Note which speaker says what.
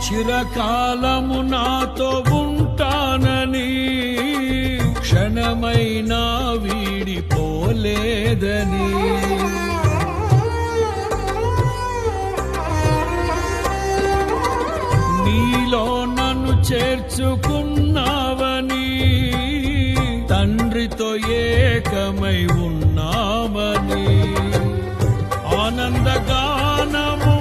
Speaker 1: చిరకాలము నాతో ఉంటానని క్షణమైనా వీడిపోలేదని నీలో నన్ను చేర్చుకున్నావని తండ్రితో ఏకమై ఉన్నామని ఆనందగానము